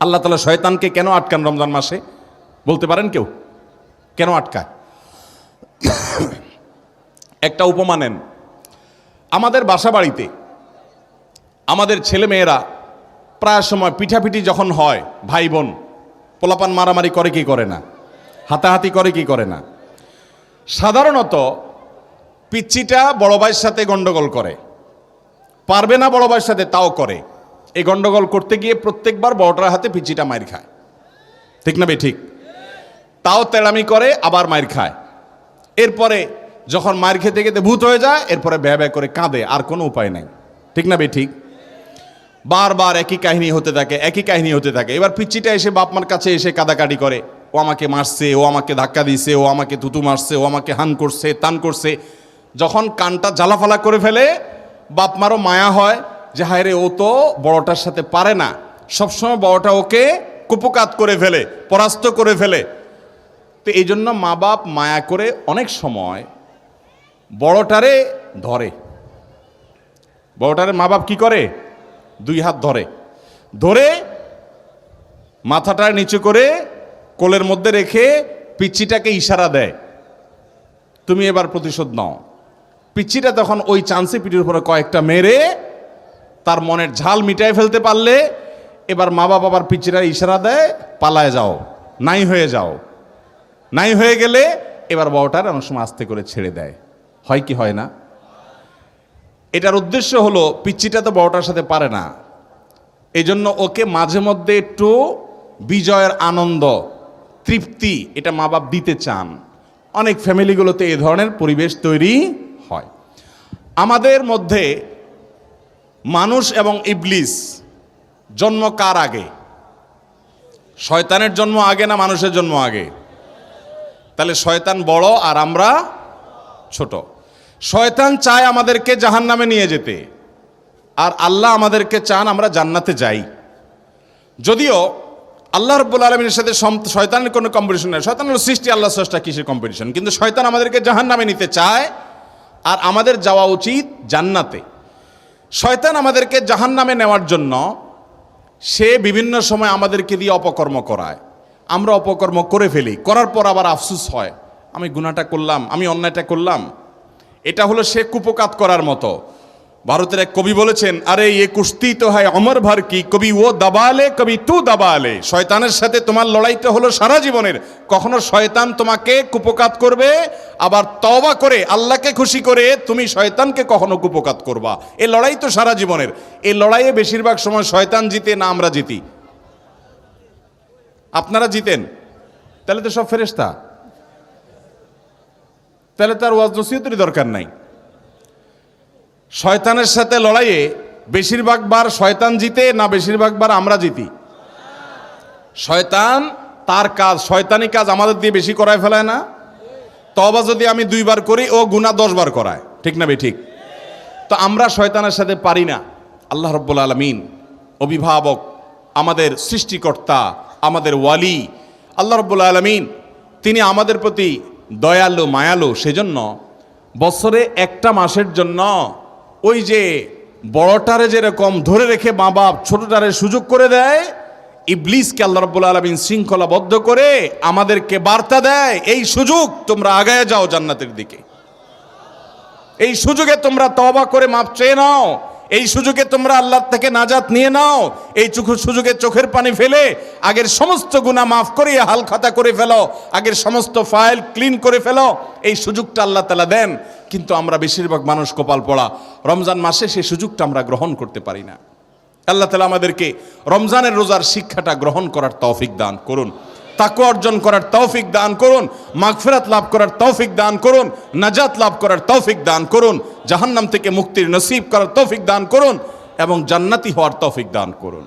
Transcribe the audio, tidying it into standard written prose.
আল্লাহ তাআলা শয়তানকে কেন আটকান রমজান মাসে? বলতে পারেন কেউ? কেন আটকায়? একটা উপমা নেন। আমাদের বাসা বাড়িতে আমাদের ছেলে মেয়েরা প্রায় সময় পিঠাপিঠি যখন হয়, ভাই বোন পোলাপান মারামারি করে কি করে না? হাতাহাতি করে কি করে না? সাধারণত পিচ্চিটা বড় ভাইয়ের সাথে গন্ডগোল করে, পারবে না বড় ভাইয়ের সাথে, তাও করে। এই গন্ডগোল করতে গিয়ে প্রত্যেকবার বড়টার হাতে পিচ্চিটা মাইর খায়, ঠিক না বে ঠিক? তাও তেড়ামি করে, আবার মাইর খায়। এরপরে যখন মাইর খেতে খেতে ভূত হয়ে যায়, এরপরে ব্যয় ব্যয় করে কাঁদে, আর কোনো উপায় নাই, ঠিক না বে ঠিক? বারবার একই কাহিনী হতে থাকে, একই কাহিনী হতে থাকে। এবার পিচ্চিটা এসে বাপ মার কাছে এসে কাদাকাটি করে, ও আমাকে মারছে, ও আমাকে ধাক্কা দিয়েছে, ও আমাকে থুতু মারছে, ও আমাকে হান করছে, তান করছে। যখন কানটা জ্বালাফালা করে ফেলে, বাপ মারও মায়া হয় যে হায় রে, ও তো বড়টার সাথে পারে না, সবসময় বড়টা ওকে কুপকাত করে ফেলে, পরাস্ত করে ফেলে। তো এই জন্য মা বাপ মায়া করে অনেক সময় বড়টারে ধরে। বড়টারে মা বাপ কি করে? দুই হাত ধরে, ধরে মাথাটা নিচু করে কোলের মধ্যে রেখে পিচ্চিটাকে ইশারা দেয়, তুমি এবার প্রতিশোধ নাও। পিচ্চিটা তখন ওই চান্সে পিঠের উপরে কয়েকটা মেরে তার মনের ঝাল মিটাই ফেলতে পারলে, এবার মা বাবা আবার পিচ্চিটা ইশারা দেয়, পালায় যাও, নাই হয়ে যাও। নাই হয়ে গেলে এবার বড়টার অনেক সময় আস্তে করে ছেড়ে দেয়। হয় কি হয় না? এটার উদ্দেশ্য হলো পিচ্চিটা তো বড়টার সাথে পারে না, এই জন্য ওকে মাঝে মধ্যে একটু বিজয়ের আনন্দ, তৃপ্তি এটা মা বাপ দিতে চান। অনেক ফ্যামিলিগুলোতে এই ধরনের পরিবেশ তৈরি হয়। আমাদের মধ্যে মানুষ এবং ইবলিস জন্ম কার আগে? শয়তানের জন্ম আগে না মানুষের জন্ম আগে? তাহলে শয়তান বড় আর আমরা ছোট। শয়তান চায় আমাদেরকে জাহান্নামে নিয়ে যেতে, আর আল্লাহ আমাদেরকে চান আমরা জান্নাতে যাই। যদিও আল্লাহ রাব্বুল আলামিনের সাথে শয়তানের কোনো কম্পিটিশন নেই, শয়তান হলো সৃষ্টি, আল্লাহ স্রষ্টা, কিসের কম্পিটিশন? কিন্তু শয়তান আমাদেরকে জাহান্নামে নিতে চায়, আর আমাদের যাওয়া উচিত জান্নাতে। শয়তান আমাদেরকে জাহান্নামে নেওয়ার জন্য সে বিভিন্ন সময় আমাদেরকে দিয়ে অপকর্ম করায়। আমরা অপকর্ম করে ফেলি, করার পর আবার আফসোস হয়, আমি গুনাহটা করলাম, আমি অন্যায়টা করলাম। এটা হলো সে কুপকাত করার মতো। ভারতের এক কবি বলেছেন, আরে এ কুস্তি তো হয় অমর ভর কি, কবি ও দাবালে কবি তু দাবালে। শয়তানের সাথে তোমার লড়াইটা হলো সারা জীবনের। কখনো শয়তান তোমাকে কুপকাত করবে, আবার তওবা করে আল্লাহকে খুশি করে তুমি শয়তানকে কখনো কুপকাত করবা। এই লড়াই তো সারা জীবনের। এই লড়াইয়ে বেশিরভাগ সময় শয়তান জিতে না আমরা জিতি? আপনারা জিতেন, তাহলে তো সব ফেরেশতা, তাহলে তার ওয়াজ নসিহতেরই দরকার নাই। শয়তানের সাথে লড়াইয়ে বেশিরভাগ বার শয়তান জিতে না বেশিরভাগ বার আমরা জিতি? শয়তান তার কাজ, শয়তানি কাজ আমাদের দিয়ে বেশি করায় ফেলায় না? তওবা যদি আমি 2 বার করি, ও গুনাহ 10 বার করায়, ঠিক না বে ঠিক? তো আমরা শয়তানের সাথে পারি না। আল্লাহ রাব্বুল আলামিন অভিভাবক, আমাদের সৃষ্টিকর্তা, আমাদের ওয়ালি আল্লাহ রাব্বুল আলামিন, তিনি আমাদের প্রতি দয়ালু, মায়ালু। সেজন্য বছরে একটা মাসের জন্য ওই যে বড়টারে যেরকম ধরে রেখে মা বাপ ছোটটারে সুযোগ করে দেয়, ইবলিসকে আল্লাহ রাব্বুল আলামিন শৃঙ্খলাবদ্ধ করে আমাদেরকে বার্তা দেয়, এই সুযোগ তোমরা আগায় যাও জান্নাতের দিকে। এই সুযোগে তোমরা তওবা করে মাপ চেয়ে নাও, এই সুযোগে তোমরা আল্লাহর থেকে নাজাত নিয়ে নাও, এই সুযোগে চোখের পানি ফেলে আগের সমস্ত গুনাহ মাফ করে হাল খাতা করে ফেলো, আগের সমস্ত ফাইল ক্লিন করে ফেলো। এই সুযোগটা আল্লাহ তাআলা দেন, কিন্তু আমরা বেশিরভাগ মানুষ কপাল পড়া, রমজান মাসে সেই সুযোগটা আমরা গ্রহণ করতে পারি না। আল্লাহ তাআলা আমাদেরকে রমজানের রোজার শিক্ষাটা গ্রহণ করার তৌফিক দান করুন, তাকওয়া অর্জন করার তৌফিক দান করুন, মাগফিরাত লাভ করার তৌফিক দান করুন, নাজাত লাভ করার তৌফিক দান করুন, জাহান্নাম থেকে মুক্তির নসিব করার তৌফিক দান করুন, এবং জান্নাতি হওয়ার তৌফিক দান করুন।